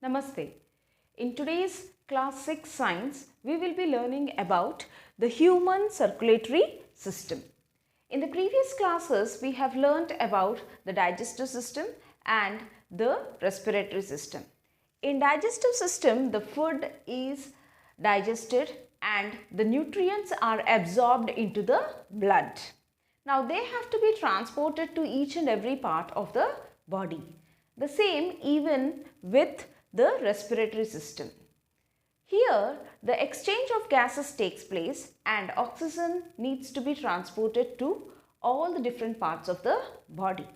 Namaste. In today's class 6 science, we will be learning about the human circulatory system. In the previous classes, we have learnt about the digestive system and the respiratory system. In digestive system, the food is digested and the nutrients are absorbed into the blood. Now they have to be transported to each and every part of the body. The same even with the respiratory system. Here the exchange of gases takes place and oxygen needs to be transported to all the different parts of the body.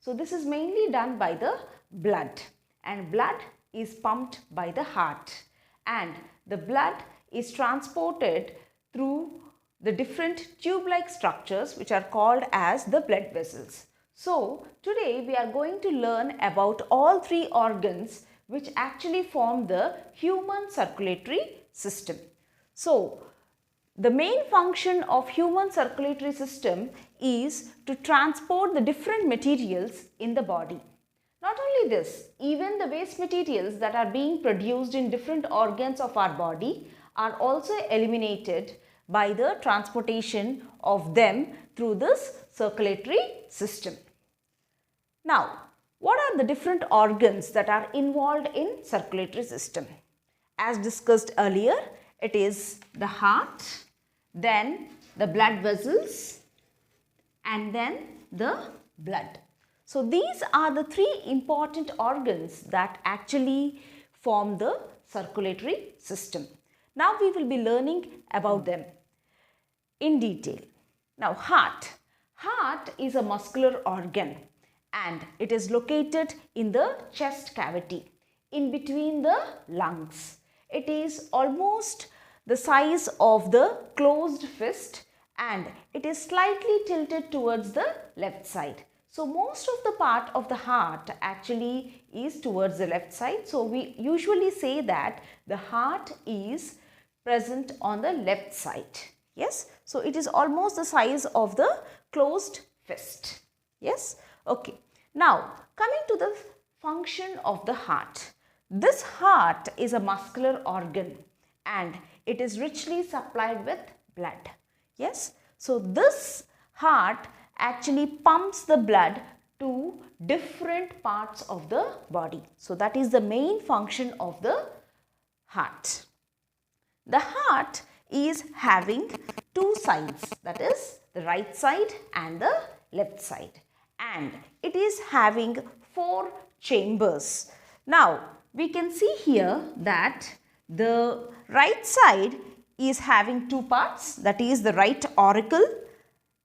So this is mainly done by the blood, and blood is pumped by the heart, and the blood is transported through the different tube-like structures which are called as the blood vessels. So today we are going to learn about all three organs which actually form the human circulatory system. So the main function of human circulatory system is to transport the different materials in the body. Not only this, even the waste materials that are being produced in different organs of our body are also eliminated by the transportation of them through this circulatory system. Now, what are the different organs that are involved in circulatory system? As discussed earlier, it is the heart, then the blood vessels, and then the blood. So these are the three important organs that actually form the circulatory system. Now we will be learning about them in detail. Now heart. Heart is a muscular organ and it is located in the chest cavity in between the lungs. It is almost the size of the closed fist and it is slightly tilted towards the left side. So most of the part of the heart actually is towards the left side. So we usually say that the heart is present on the left side. Yes. So it is almost the size of the closed fist. Yes. Okay. Now coming to the function of the heart. This heart is a muscular organ and it is richly supplied with blood. Yes. So this heart actually pumps the blood to different parts of the body. So that is the main function of the heart. The heart is having two sides, that is the right side and the left side, and it is having four chambers. Now we can see here that the right side is having two parts, that is the right auricle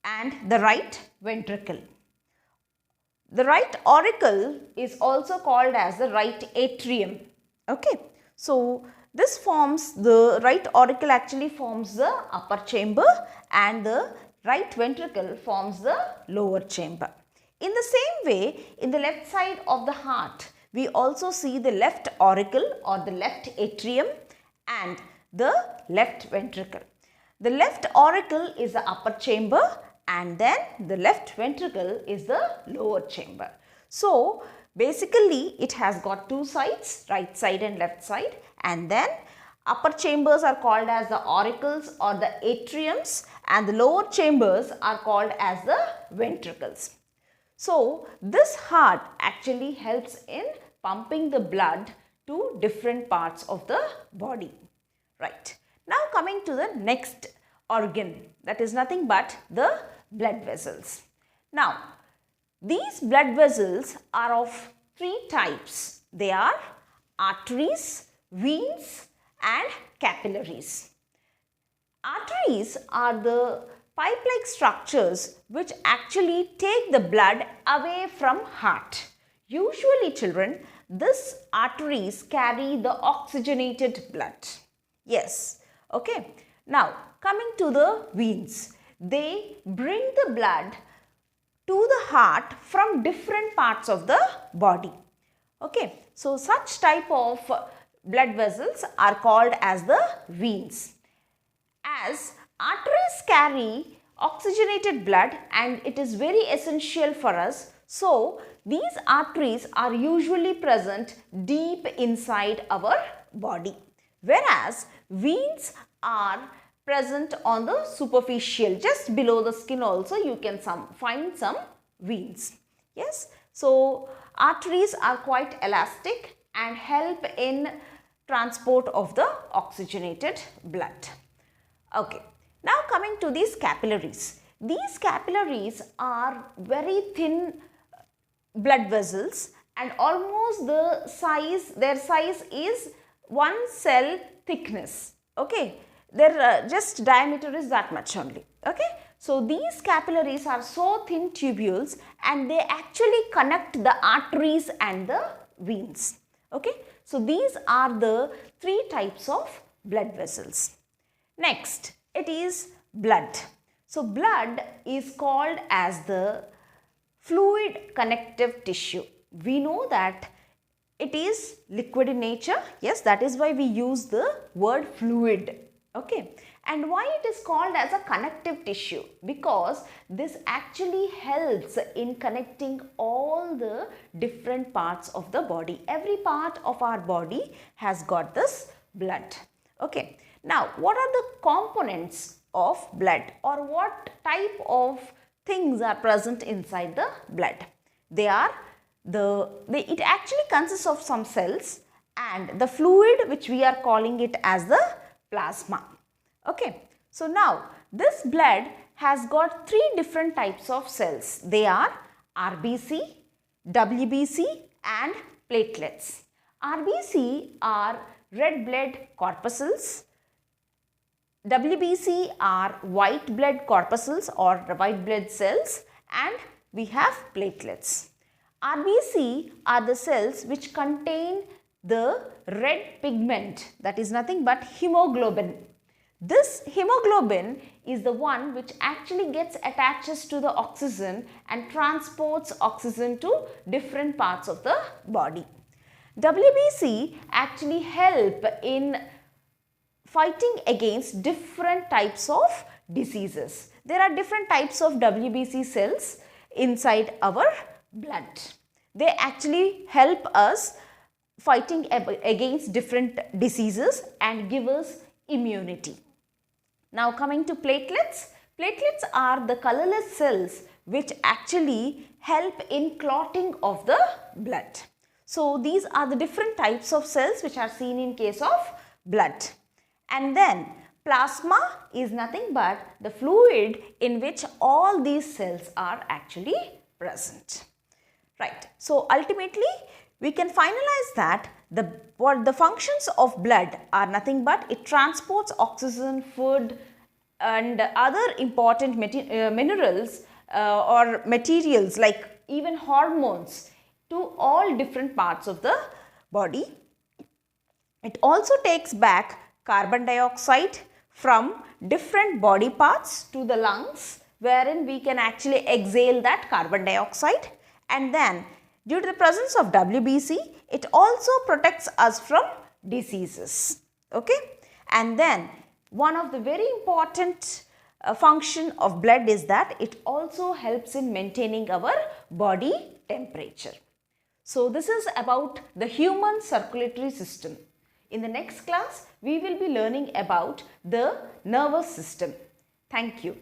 and the right ventricle. The right auricle is also called as the right atrium. Okay, so this forms, the right auricle actually forms the upper chamber and the right ventricle forms the lower chamber. In the same way, in the left side of the heart, we also see the left auricle or the left atrium and the left ventricle. The left auricle is the upper chamber and then the left ventricle is the lower chamber. So basically it has got two sides, right side and left side, and then upper chambers are called as the auricles or the atriums and the lower chambers are called as the ventricles. So this heart actually helps in pumping the blood to different parts of the body. Right. Now coming to the next organ, that is nothing but the blood vessels. Now these blood vessels are of three types. They are arteries, veins and capillaries. Arteries are the pipe-like structures which actually take the blood away from heart. Usually children, these arteries carry the oxygenated blood. Yes. Okay. Now coming to the veins, they bring the blood to the heart from different parts of the body. Okay. So such type of blood vessels are called as the veins. As arteries carry oxygenated blood and it is very essential for us So these arteries are usually present deep inside our body, whereas veins are present on the superficial, just below the skin also you can find some veins. Yes, so arteries are quite elastic and help in transport of the oxygenated blood. Okay, now coming to these capillaries. These capillaries are very thin blood vessels and almost their size is one cell thickness. Okay, their just diameter is that much only. Okay, so these capillaries are so thin tubules and they actually connect the arteries and the veins. Okay, so these are the three types of blood vessels. Next, it is blood. So blood is called as the fluid connective tissue. We know that it is liquid in nature. Yes, that is why we use the word fluid. Okay, and why it is called as a connective tissue? Because this actually helps in connecting all the different parts of the body. Every part of our body has got this blood. Okay, now what are the components of blood, or what type of things are present inside the blood? It actually consists of some cells and the fluid which we are calling it as the plasma. Okay, so now this blood has got three different types of cells. They are RBC, WBC and platelets. RBC are red blood corpuscles. WBC are white blood corpuscles or white blood cells, and we have platelets. RBC are the cells which contain the red pigment, that is nothing but hemoglobin. This hemoglobin is the one which actually gets attaches to the oxygen and transports oxygen to different parts of the body. WBC actually help in fighting against different types of diseases. There are different types of WBC cells inside our blood. They actually help us fighting against different diseases and give us immunity. Now coming to platelets. Platelets are the colorless cells which actually help in clotting of the blood. So these are the different types of cells which are seen in case of blood. And then plasma is nothing but the fluid in which all these cells are actually present. Right. So ultimately we can finalize that the functions of blood are nothing but it transports oxygen, food and other important minerals or materials like even hormones to all different parts of the body. It also takes back carbon dioxide from different body parts to the lungs, wherein we can actually exhale that carbon dioxide, and then due to the presence of WBC, it also protects us from diseases. Okay, and then one of the very important function of blood is that it also helps in maintaining our body temperature. So this is about the human circulatory system. In the next class, we will be learning about the nervous system. Thank you.